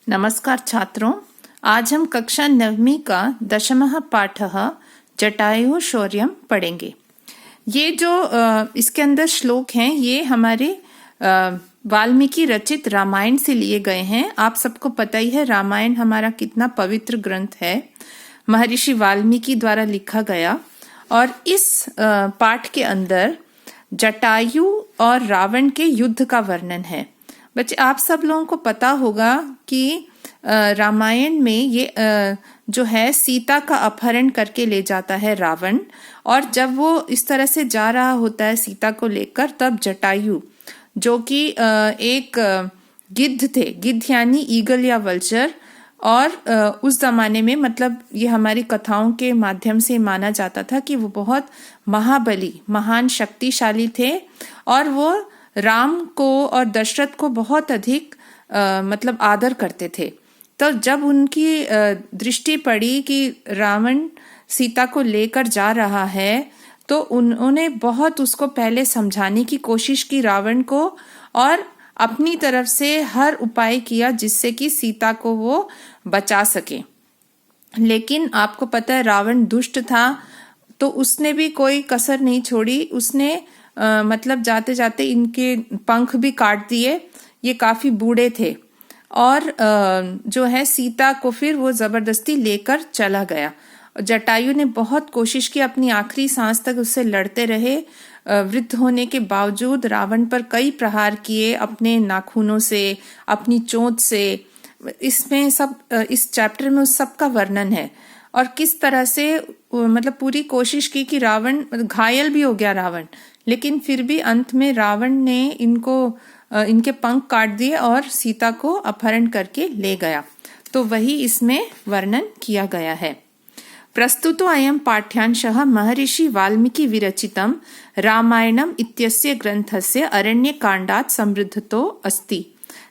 नमस्कार छात्रों, आज हम कक्षा 9वीं का 10वां पाठः जटायु शौर्यम पढ़ेंगे। ये जो इसके अंदर श्लोक हैं ये हमारे वाल्मीकि रचित रामायण से लिए गए हैं। आप सबको पता ही है रामायण हमारा कितना पवित्र ग्रंथ है, महर्षि वाल्मीकि द्वारा लिखा गया। और इस पाठ के अंदर जटायु और रावण के युद्ध का वर्णन है। बच्चे, आप सब लोगों को पता होगा कि रामायण में ये जो है सीता का अपहरण करके ले जाता है रावण। और जब वो इस तरह से जा रहा होता है सीता को लेकर, तब जटायु जो कि एक गिद्ध थे, गिद्ध यानी ईगल या वल्चर, और उस जमाने में मतलब ये हमारी कथाओं के माध्यम से माना जाता था कि वो बहुत महाबली, महान, शक्तिशाली थे और वो राम को और दशरथ को बहुत अधिक मतलब आदर करते थे। तो जब उनकी दृष्टि पड़ी कि रावण सीता को लेकर जा रहा है, तो उन्होंने बहुत उसको पहले समझाने की कोशिश की रावण को, और अपनी तरफ से हर उपाय किया जिससे कि सीता को वो बचा सके। लेकिन आपको पता है रावण दुष्ट था, तो उसने भी कोई कसर नहीं छोड़ी। उसने मतलब जाते जाते इनके पंख भी काट दिए। ये काफी बूढ़े थे और जो है सीता को फिर वो जबरदस्ती लेकर चला गया। जटायु ने बहुत कोशिश की, अपनी आखिरी सांस तक उससे लड़ते रहे। वृद्ध होने के बावजूद रावण पर कई प्रहार किए, अपने नाखूनों से, अपनी चोंच से। इसमें सब इस चैप्टर में उस सब का वर्णन है और किस तरह से मतलब पूरी कोशिश की कि रावण, घायल भी हो गया रावण, लेकिन फिर भी अंत में रावण ने इनके पंख काट दिए और सीता को अपहरण करके ले गया। तो वही इसमें वर्णन किया गया है। प्रस्तुतो अयं पाठ्यांशः महर्षि वाल्मीकि विरचितं रामायणम् इत्यस्य ग्रंथस्य अरण्यकांडात् समृद्धतो अस्ति।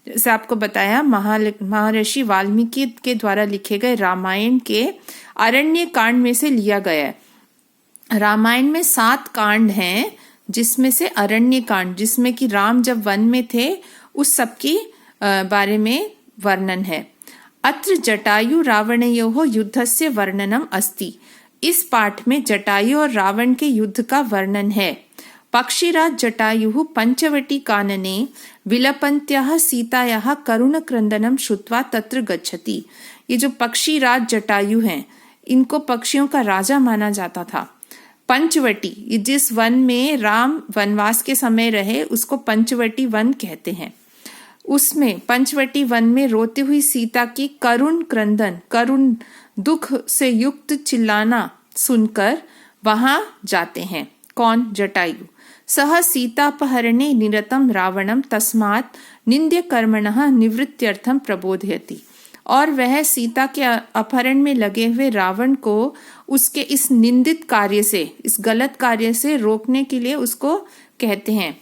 जैसे आपको बताया, महर्षि वाल्मीकि के द्वारा लिखे गए रामायण के अरण्य कांड में से लिया गया है। रामायण में 7 कांड हैं, जिसमें से अरण्य कांड, जिसमें कि राम जब वन में थे उस सब की बारे में वर्णन है। अत्र जटायु रावणयोः युद्धस्य वर्णनम अस्ति। इस पाठ में जटायु और रावण के युद्ध का वर्णन है। पक्षीराज जटायुः पंचवटी कानने विलपन्त्याः सीतायाः करुणक्रंदनम श्रुत्वा तत्र गच्छति। ये जो पक्षीराज जटायु हैं, इनको पक्षियों का राजा माना जाता था। पंचवटी, जिस वन में राम वनवास के समय रहे उसको पंचवटी वन कहते हैं। उसमें पंचवटी वन में रोती हुई सीता की करुण क्रंदन, करुण दुख से युक्त चिल्लाना सुनकर वहां जाते हैं। कौन? जटायु। सह सीतापहरणे निरतम रावणम तस्मात् निंद्य कर्मणः निवृत्त्यर्थम प्रबोधयति। और वह सीता के अपहरण में लगे हुए रावण को उसके इस निंदित कार्य से, इस गलत कार्य से रोकने के लिए उसको कहते हैं,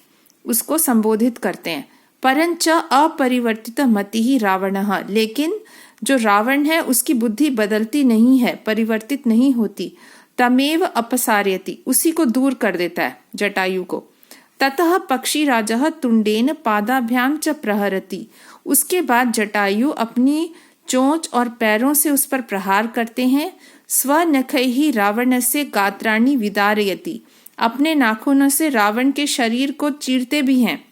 उसको संबोधित करते हैं। परंच अपरिवर्तित मतिः रावणः, लेकिन जो रावण है उसकी बुद्धि बदलती नहीं है, परिवर्तित नहीं होती। तमेव अपसारयति, उसी को दूर कर देता है, जटायु को। ततः पक्षीराजः तुंडेन पादाभ्याम च प्रहरति। उसके बाद जटायु अपनी चोंच और पैरों से उस पर प्रहार करते हैं। स्वनखैः रावणस्य गात्राणि विदारयति, अपने नाखूनों से रावण के शरीर को चीरते भी हैं।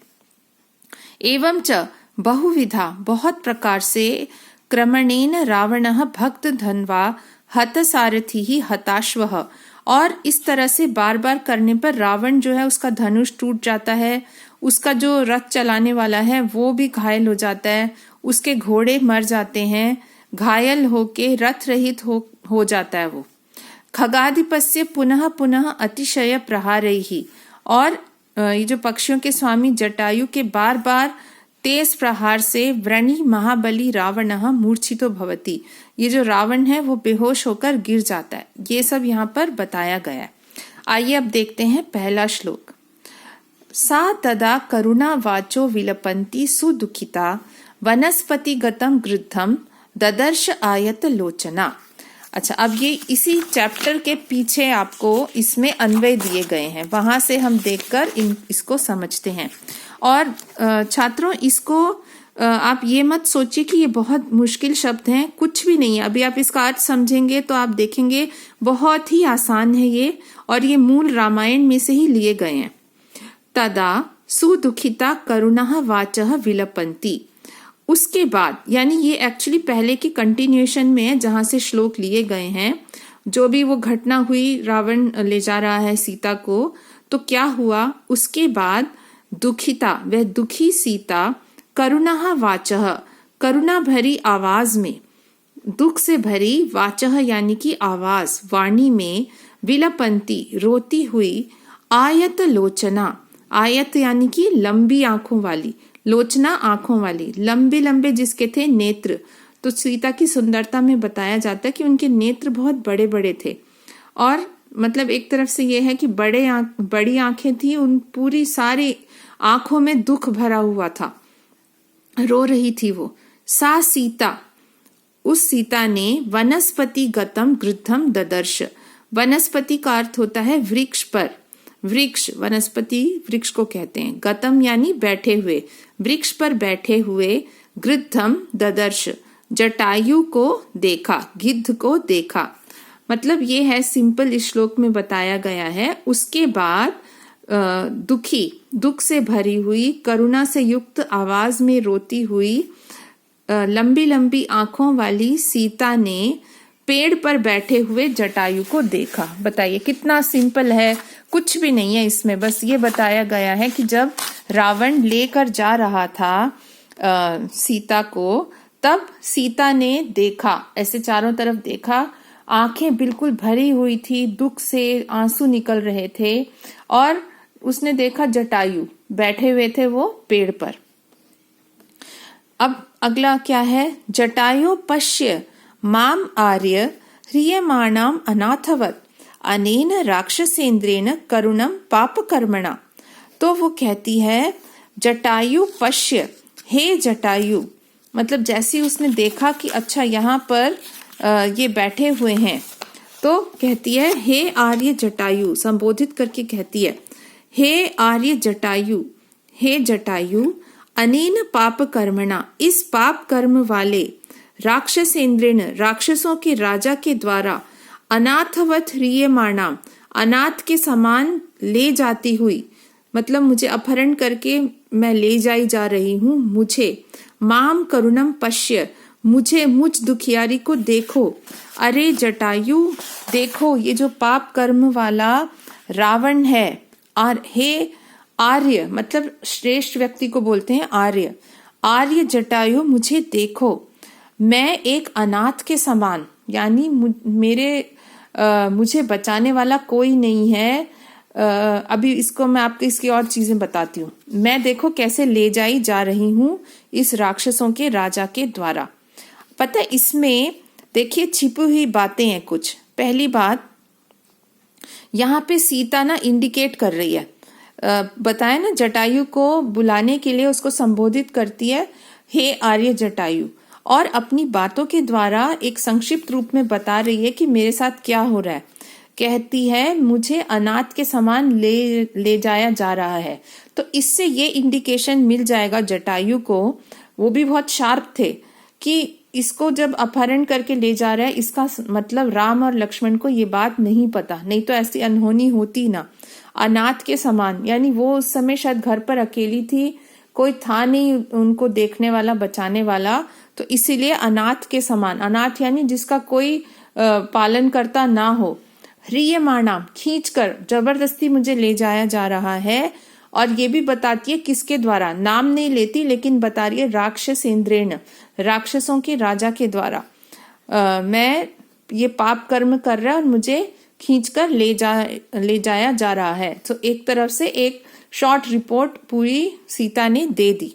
एवं च बहुविधा, बहुत प्रकार से, क्रमणेन रावणः भक्त धन्वा हतसारथिः हताश्वः। और इस तरह से बार बार करने पर रावण जो है उसका धनुष टूट जाता है, उसका जो रथ चलाने वाला है वो भी घायल हो जाता है, उसके घोड़े मर जाते हैं, घायल होके रथ रहित हो जाता है वो। खगाधिपस्य पुनः पुनः अतिशय प्रहारैहि। और ये जो पक्षियों के स्वामी जटायु के बार बार तेज प्रहार से व्रणी महाबली रावणः मूर्छितो भवति। ये जो रावण है वो बेहोश होकर गिर जाता है। ये सब यहाँ पर बताया गया है। आइए अब देखते हैं पहला श्लोक। सा तदा करुणा वाचो विलपन्ति सुदुखिता वनस्पतिगतं गृद्धम ददर्श आयत लोचना। अच्छा, अब ये इसी चैप्टर के पीछे आपको इसमें अन्वय दिए गए हैं, वहां से हम देखकर इसको समझते हैं। और छात्रों, इसको आप ये मत सोचिए कि ये बहुत मुश्किल शब्द हैं, कुछ भी नहीं है। अभी आप इसका अर्थ समझेंगे तो आप देखेंगे बहुत ही आसान है ये, और ये मूल रामायण में से ही लिए गए हैं। तदा सुदुखिता करुणः वाचः विलपन्ति, उसके बाद, यानी ये एक्चुअली पहले की कंटिन्यूएशन में है जहां से श्लोक लिए गए हैं। जो भी वो घटना हुई, रावण ले जा रहा है सीता को, तो क्या हुआ उसके बाद, दुखिता, वह दुखी सीता, करुणः वाचः, करुणा भरी आवाज में, दुख से भरी, वाचः यानी कि आवाज, वाणी में, विलपंती, रोती हुई, आयत लोचना, आयत यानी कि लंबी आंखों वाली, लोचना आंखों वाली, लंबे लंबे जिसके थे नेत्र। तो सीता की सुंदरता में बताया जाता है कि उनके नेत्र बहुत बड़े बड़े थे, और मतलब एक तरफ से ये है कि बड़ी आंखें थी, उन पूरी सारी आंखों में दुख भरा हुआ था, रो रही थी वो। सा सीता, उस सीता ने, वनस्पति गतम गृद्धम ददर्श, वनस्पति का अर्थ होता है वृक्ष पर, वृक्ष, वनस्पति वृक्ष को कहते हैं, गतम यानी बैठे हुए, वृक्ष पर बैठे हुए, गृद्धम ददर्श, जटायु को देखा, गिद्ध को देखा। मतलब ये है सिंपल, इस श्लोक में बताया गया है। उसके बाद दुखी, दुख से भरी हुई, करुणा से युक्त आवाज में रोती हुई, लंबी लंबी आंखों वाली सीता ने पेड़ पर बैठे हुए जटायु को देखा। बताइए कितना सिंपल है, कुछ भी नहीं है इसमें, बस ये बताया गया है कि जब रावण लेकर जा रहा था सीता को, तब सीता ने देखा, ऐसे चारों तरफ देखा, आंखें बिल्कुल भरी हुई थी, दुख से आंसू निकल रहे थे, और उसने देखा जटायु बैठे हुए थे वो पेड़ पर। अब अगला क्या है, जटायु पश्य माम आर्य ह्रियमाणाम अनाथवत अनेन राक्षसेन्द्रेण करुणम पाप कर्मणा। तो वो कहती है जटायु पश्य, हे जटायु, मतलब जैसे उसने देखा कि अच्छा यहाँ पर ये बैठे हुए हैं, तो कहती है हे आर्य जटायु, संबोधित करके कहती है हे आर्य जटायु, हे जटायु, अनेन पाप कर्मणा, इस पाप कर्म वाले, राक्षसेन्द्रेण, राक्षसों के राजा के द्वारा, अनाथवत ह्रियमाणाम, अनाथ के समान ले जाती हुई, मतलब मुझे अपहरण करके मैं ले जाई जा रही हूँ, मुझे, माम करुणम पश्य, मुझे, मुझ दुखियारी को देखो। अरे जटायु देखो, ये जो पाप कर्म वाला रावण है, और हे आर्य, मतलब श्रेष्ठ व्यक्ति को बोलते हैं आर्य, आर्य जटायु मुझे देखो, मैं एक अनाथ के समान, यानी मुझे बचाने वाला कोई नहीं है। अभी इसको मैं आपको इसकी और चीजें बताती हूँ। मैं देखो कैसे ले जाई जा रही हूँ इस राक्षसों के राजा के द्वारा। पता है इसमें देखिए छिपी हुई बातें हैं कुछ। पहली बात, यहाँ पे सीता ना इंडिकेट कर रही है, बताया ना, जटायु को बुलाने के लिए उसको संबोधित करती है हे आर्य जटायु, और अपनी बातों के द्वारा एक संक्षिप्त रूप में बता रही है कि मेरे साथ क्या हो रहा है। कहती है मुझे अनाथ के समान ले जाया जा रहा है। तो इससे ये इंडिकेशन मिल जाएगा जटायु को, वो भी बहुत शार्प थे, कि इसको जब अपहरण करके ले जा रहा है, इसका मतलब राम और लक्ष्मण को ये बात नहीं पता, नहीं तो ऐसी अनहोनी होती ना। अनाथ के समान, यानी वो उस समय शायद घर पर अकेली थी, कोई था नहीं उनको देखने वाला, बचाने वाला, तो इसीलिए अनाथ के समान, अनाथ यानी जिसका कोई पालन करता ना हो, ह्रियमाणाम, खींचकर जबरदस्ती मुझे ले जाया जा रहा है। और ये भी बताती है किसके द्वारा, नाम नहीं लेती लेकिन बता रही है राक्षसेन्द्रेण, राक्षसों के राजा के द्वारा मैं ये पाप कर्म कर रहा है और मुझे खींचकर ले जाया जा रहा है। तो एक तरफ से एक शॉर्ट रिपोर्ट पूरी सीता ने दे दी।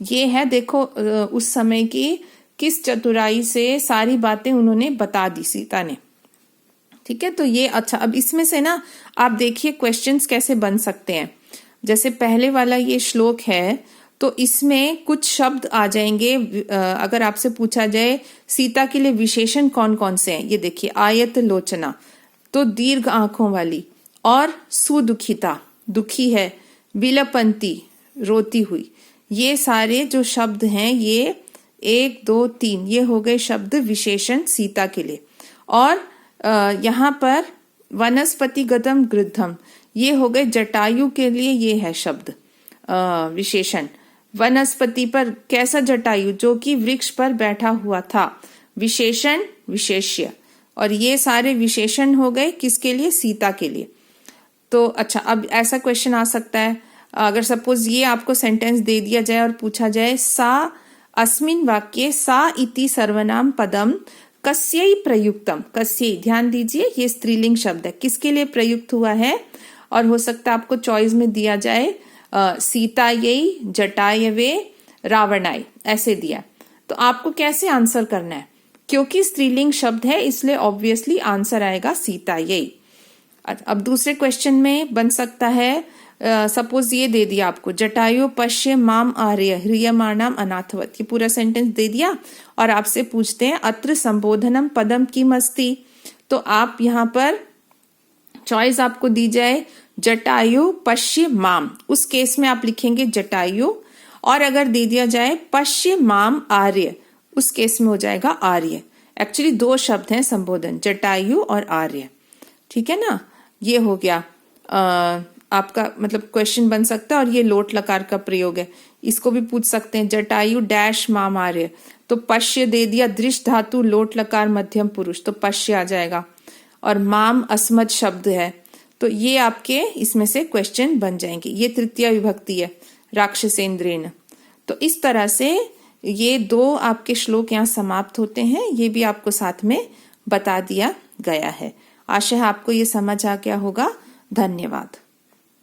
ये है देखो उस समय की किस चतुराई से सारी बातें उन्होंने बता दी सीता ने। ठीक है, तो ये अच्छा। अब इसमें से ना आप देखिए क्वेश्चंस कैसे बन सकते हैं। जैसे पहले वाला ये श्लोक है, तो इसमें कुछ शब्द आ जाएंगे। अगर आपसे पूछा जाए सीता के लिए विशेषण कौन कौन से हैं, ये देखिए, आयत लोचना तो दीर्घ आंखों वाली, और सुदुखिता दुखी है, विलपंती रोती हुई, ये सारे जो शब्द हैं ये 1 2 3 ये हो गए शब्द विशेषण सीता के लिए। और यहाँ पर वनस्पतिगतम गृद्धम ये हो गए जटायु के लिए, ये है शब्द विशेषण। वनस्पति पर कैसा जटायु, जो कि वृक्ष पर बैठा हुआ था, विशेषण विशेष्य। और ये सारे विशेषण हो गए किसके लिए, सीता के लिए। तो अच्छा, अब ऐसा क्वेश्चन आ सकता है, अगर सपोज ये आपको सेंटेंस दे दिया जाए और पूछा जाए सा अस्मिन वाक्ये सा इति सर्वनाम पदम कस्यै प्रयुक्तम। कस्यै, ध्यान दीजिए ये स्त्रीलिंग शब्द है, किसके लिए प्रयुक्त हुआ है। और हो सकता है आपको चॉइस में दिया जाए सीतायै, जटायवे, रावणाय, ऐसे दिया। तो आपको कैसे आंसर करना है, क्योंकि स्त्रीलिंग शब्द है इसलिए ऑब्वियसली आंसर आएगा सीतायै। अब दूसरे क्वेश्चन में बन सकता है, सपोज ये दे दिया आपको जटायु पश्य माम आर्य ह्रियमाणाम अनाथवत, ये पूरा सेंटेंस दे दिया और आपसे पूछते हैं अत्र संबोधनम पदम किम अस्ति। तो आप यहाँ पर चॉइस आपको दी जाए जटायु पश्य माम, उस केस में आप लिखेंगे जटायु। और अगर दे दिया जाए पश्य माम आर्य, उस केस में हो जाएगा आर्य। एक्चुअली 2 शब्द हैं संबोधन, जटायु और आर्य, ठीक है ना। ये हो गया आपका मतलब क्वेश्चन बन सकता है। और ये लोट लकार का प्रयोग है, इसको भी पूछ सकते हैं जटायु डैश माम आर्य, तो पश्य दे दिया, दृष्ट धातु लोट लकार मध्यम पुरुष, तो पश्य आ जाएगा। और माम अस्मद शब्द है, तो ये आपके इसमें से क्वेश्चन बन जाएंगे। ये तृतीय विभक्ति है, राक्षसेंद्रेन। तो इस तरह से ये 2 आपके श्लोक यहाँ समाप्त होते हैं, ये भी आपको साथ में बता दिया गया है। आशा है आपको ये समझ आ गया होगा। धन्यवाद।